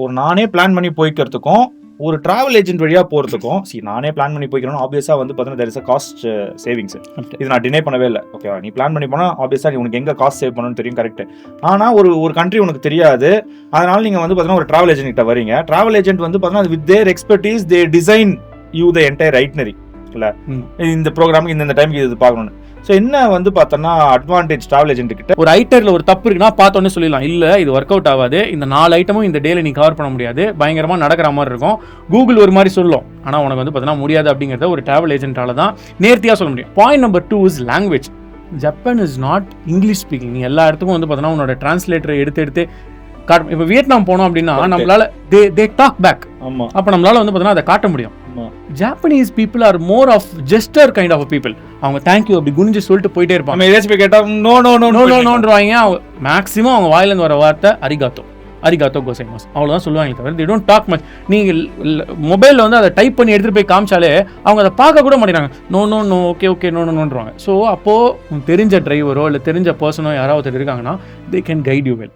ஒரு நானே பிளான் பண்ணி போய்க்கிறதுக்கும் ஒரு டிராவல் ஏஜென்ட் வழியாக போகிறதுக்கும் நானே பிளான் பண்ணி போய்க்கிறோம் ஆப்வியஸாக வந்து பார்த்தீங்கன்னா there is a cost savings. இது நான் டினை பண்ணவே இல்லை. ஓகேவா, நீ பிளான் பண்ணி போனால் ஆப்வியஸாக உனக்கு எங்கே காஸ்ட் சேவ் பண்ணணும்னு தெரியும், கரெக்ட். ஆனால் ஒரு கண்ட்ரி உனக்கு தெரியாது, அதனால நீங்கள் வந்து பார்த்தீங்கன்னா ஒரு டிராவல் ஏஜென்ட் கிட்ட வரீங்க. டிராவல் ஏஜென்ட் வந்து பார்த்தீங்கன்னா with their expertise they design you the entire itinerary. இல்லை இந்த ப்ரோக்ராமுக்கு இந்த டைமுக்கு இது பார்க்கணும்னு. ஸோ என்ன வந்து பார்த்தோன்னா அட்வான்டேஜ் டிராவல் ஏஜென்ட் கிட்ட ஒரு ஐட்டரில் ஒரு தப்பு இருக்குன்னா பார்த்தோன்னே சொல்லிடலாம், இல்லை இது ஒர்க் அவுட் ஆகாது, இந்த 4 ஐட்டமும் இந்த டேல நீ கவர் பண்ண முடியாது, பயங்கரமாக நடக்கிற மாதிரி இருக்கும். கூகுள் ஒரு மாதிரி சொல்லும், ஆனால் உனக்கு வந்து பார்த்தீங்கன்னா முடியாது அப்படிங்கிறத ஒரு டிராவல் ஏஜென்ட்டால தான் நேர்த்தியாக சொல்ல முடியும். Point number 2 is language. Japan is not English speaking. நீ எல்லா இடத்துக்கும் வந்து பார்த்தீங்கன்னா உன்னோட டிரான்ஸ்லேட்டரை எடுத்து காட்டும். இப்போ வியட்நாம் போனோம் அப்படின்னா நம்மளால தே டாக் பேக். ஆமாம், அப்போ நம்மளால வந்து பார்த்தீங்கன்னா அதை காட்ட முடியும். Japanese people are more of gesture kind of people. அவங்க தேங்க்யூ அப்படி குனிஞ்சு சொல்லிட்டு போயிட்டே இருப்பாங்க. ஏதாச்சும் போய் கேட்டால் நோ நோ நோ நோ நோன்றுவாங்க. மேக்ஸிமம் அவங்க வாயிலேருந்து வர வார்த்தை அரிகாத்தோ கோசைமாஸ், அவ்வளோதான் சொல்லுவாங்க தவிர they don't talk much. நீங்கள் மொபைலில் வந்து அதை டைப் பண்ணி எடுத்துகிட்டு போய் காமிச்சாலே அவங்க அதை பார்க்க கூட மாட்டேங்கிறாங்க. No okay நோன்றுவாங்க. ஸோ அப்போது தெரிஞ்ச டிரைவரோ இல்லை தெரிஞ்ச பர்சனோ யாராவது இருக்காங்கன்னா they can guide you well.